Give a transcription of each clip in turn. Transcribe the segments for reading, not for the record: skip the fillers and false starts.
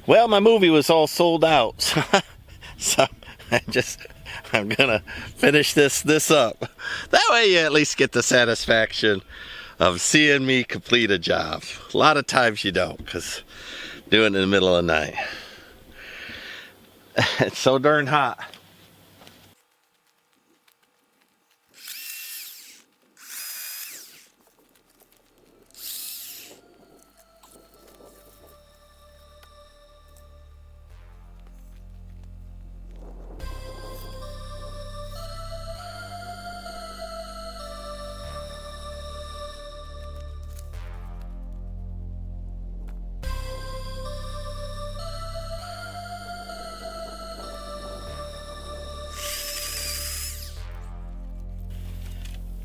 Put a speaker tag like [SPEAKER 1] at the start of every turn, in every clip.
[SPEAKER 1] Well, my movie was all sold out, so I'm gonna finish this up. That way you at least get the satisfaction of seeing me complete a job. A lot of times you don't, because doing it in the middle of the night. It's so darn hot.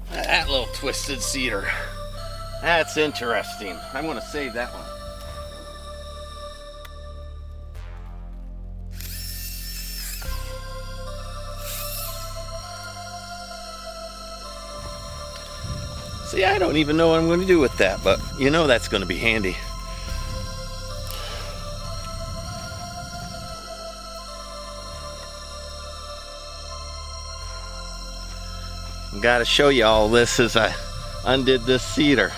[SPEAKER 1] That little twisted cedar. That's interesting. I'm going to save that one. See, I don't even know what I'm going to do with that, but you know that's going to be handy. Got to show you all this as I undid this cedar.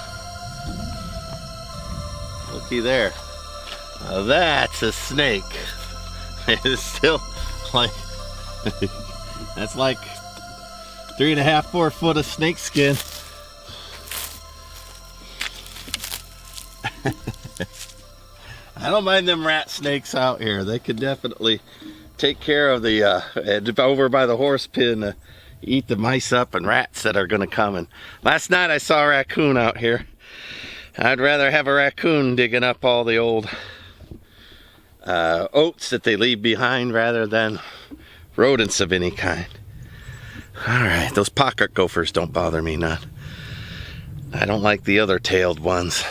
[SPEAKER 1] Looky there. Now that's a snake. It's still like that's like 3.5, 4 foot of snake skin. I don't mind them rat snakes out here. They could definitely take care of the over by the horse pen. Eat the mice up and rats that are going to come. And last night I saw a raccoon out here. I'd rather have a raccoon digging up all the old oats that they leave behind rather than rodents of any kind. Alright, those pocket gophers don't bother me none. I don't like the other tailed ones.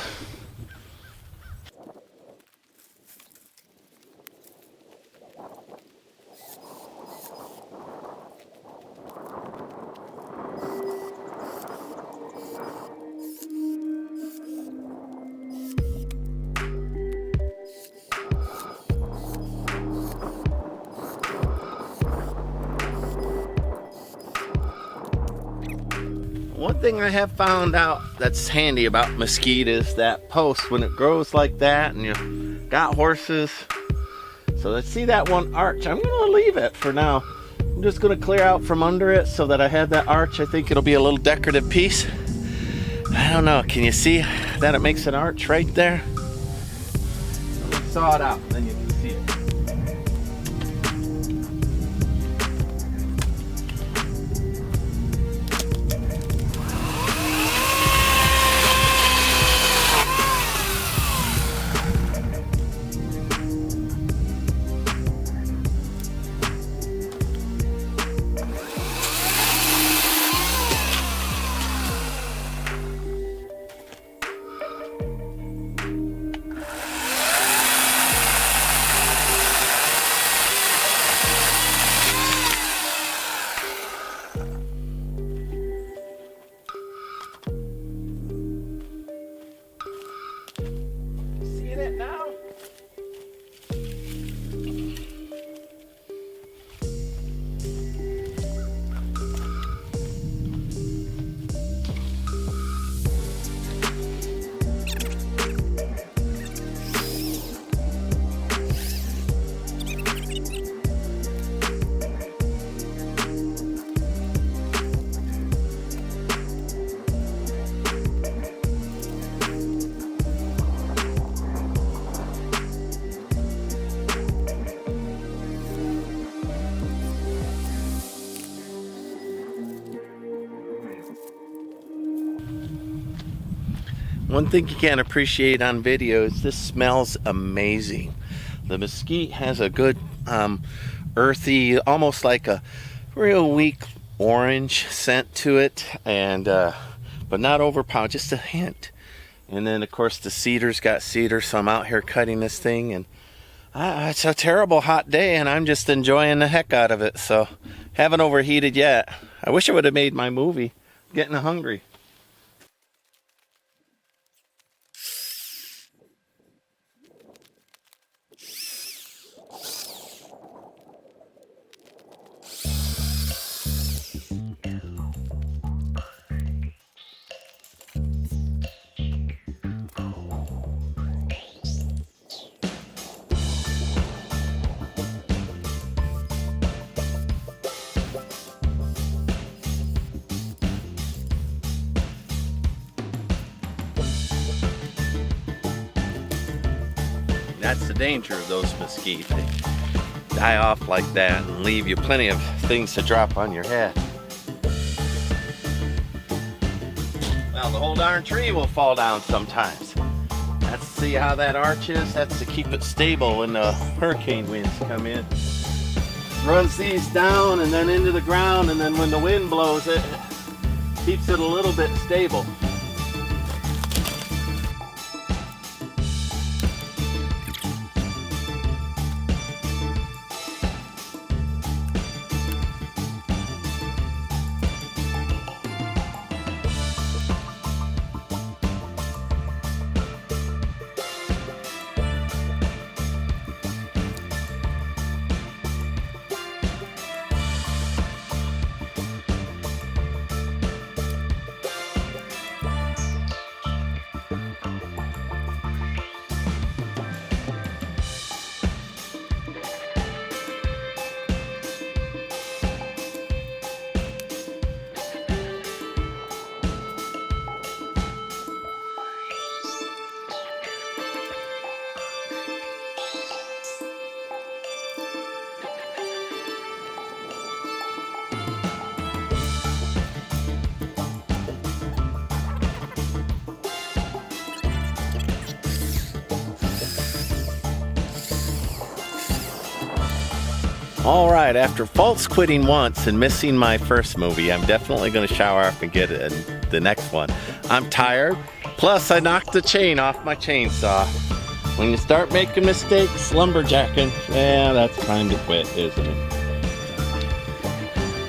[SPEAKER 1] One thing I have found out that's handy about mesquite is that post when it grows like that and you got horses. So let's see that one arch. I'm going to leave it for now. I'm just going to clear out from under it so that I have that arch. I think it'll be a little decorative piece. I don't know. Can you see that it makes an arch right there? Let's saw it out, then you can see it. One thing you can't appreciate on video is this smells amazing. The mesquite has a good earthy, almost like a real weak orange scent to it, and but not overpowering, just a hint. And then of course the cedar's got cedar, so I'm out here cutting this thing, and it's a terrible hot day and I'm just enjoying the heck out of it. So haven't overheated yet. I wish I would have made my movie. Getting hungry. That's the danger of those mesquite. They die off like that and leave you plenty of things to drop on your head. Well, the whole darn tree will fall down sometimes. That's to see how that arch is. That's to keep it stable when the hurricane winds come in. Runs these down and then into the ground, and then when the wind blows it, keeps it a little bit stable. All right, after false quitting once and missing my first movie, I'm definitely going to shower up and get the next one. I'm tired, plus I knocked the chain off my chainsaw. When you start making mistakes, lumberjacking, yeah, that's time to quit, isn't it?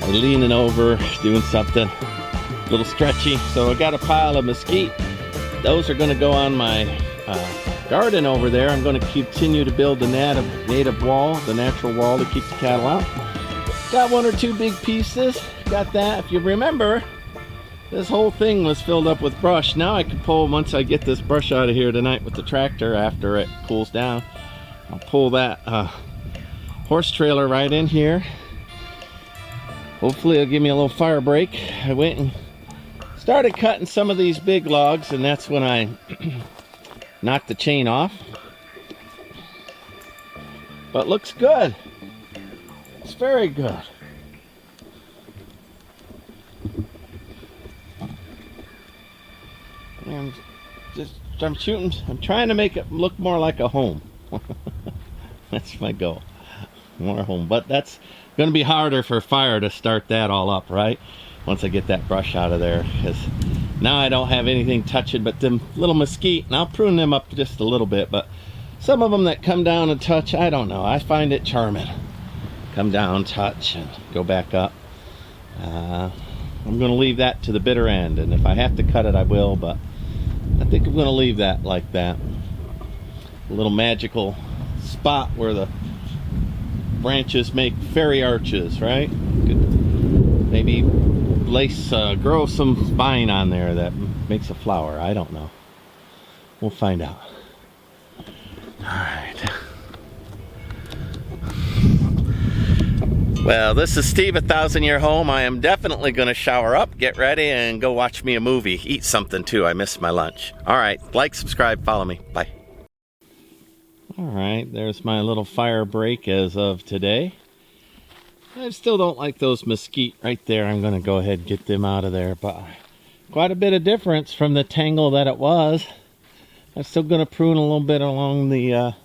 [SPEAKER 1] I'm leaning over, doing something a little stretchy, so I got a pile of mesquite. Those are going to go on my garden over there. I'm going to continue to build the native wall, the natural wall to keep the cattle out. Got one or two big pieces. Got that. If you remember, this whole thing was filled up with brush. Now I can pull, once I get this brush out of here tonight with the tractor after it cools down, I'll pull that horse trailer right in here. Hopefully it'll give me a little fire break. I went and started cutting some of these big logs, and that's when I knock the chain off. But looks good. It's very good. I'm trying to make it look more like a home. That's my goal. More home. But that's going to be harder for fire to start that all up, right? Once I get that brush out of there, because now I don't have anything touching but them little mesquite, and I'll prune them up just a little bit, but some of them that come down and touch, I don't know, I find it charming. Come down, touch, and go back up. I'm going to leave that to the bitter end, and if I have to cut it, I will, but I think I'm going to leave that like that. A little magical spot where the branches make fairy arches, right? Could maybe grow some vine on there that makes a flower. I don't know. We'll find out. Alright. Well, this is Steve, 1,000 Year Home. I am definitely going to shower up, get ready, and go watch me a movie. Eat something too. I missed my lunch. Alright, like, subscribe, follow me. Bye. Alright, there's my little fire break as of today. I still don't like those mesquite right there. I'm going to go ahead and get them out of there. But quite a bit of difference from the tangle that it was. I'm still going to prune a little bit along the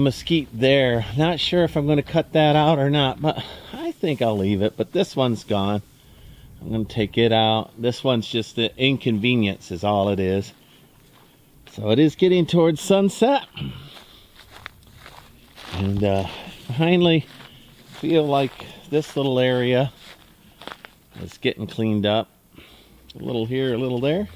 [SPEAKER 1] mesquite there. Not sure if I'm going to cut that out or not, but I think I'll leave it. But this one's gone. I'm going to take it out. This one's just the inconvenience is all it is. So it is getting towards sunset. And finally feel like this little area is getting cleaned up. A little here, a little there.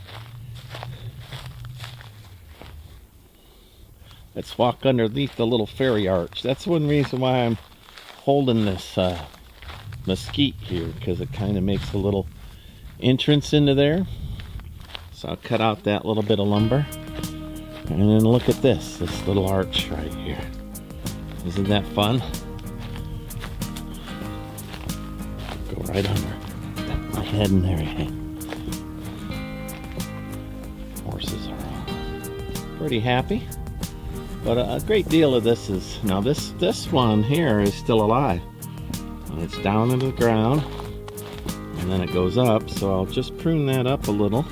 [SPEAKER 1] Let's walk underneath the little fairy arch. That's one reason why I'm holding this mesquite here, because it kind of makes a little entrance into there. So I'll cut out that little bit of lumber. And then look at this little arch right here. Isn't that fun? Go right under. Got my head in there. Horses are all pretty happy. But a great deal of this is, now this one here is still alive. And it's down into the ground, and then it goes up, so I'll just prune that up a little.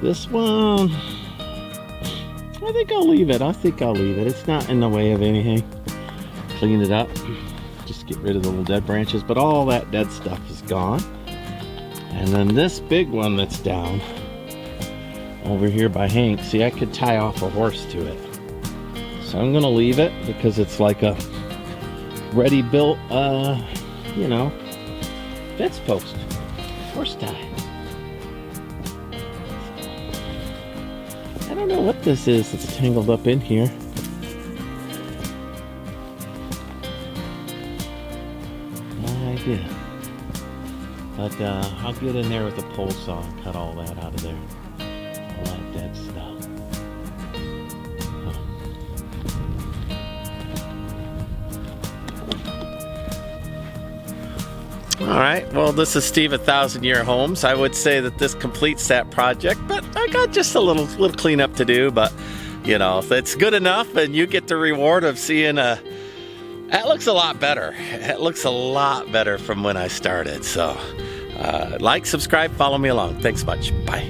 [SPEAKER 1] This one, I think I'll leave it. It's not in the way of anything. Clean it up, just get rid of the little dead branches, but all that dead stuff is gone. And then this big one that's down over here by Hank, see, I could tie off a horse to it. So I'm gonna leave it because it's like a ready built, you know, fence post, horse tie. I don't know what this is that's tangled up in here. No idea. But I'll get in there with a pole saw and cut all that out of there. All that dead stuff. All right, well, this is Steve at 1,000 Year Homes. I would say that this completes that project, but I got just a little cleanup to do. But, you know, if it's good enough and you get the reward of seeing that looks a lot better. It looks a lot better from when I started. So, like, subscribe, follow me along. Thanks much. Bye.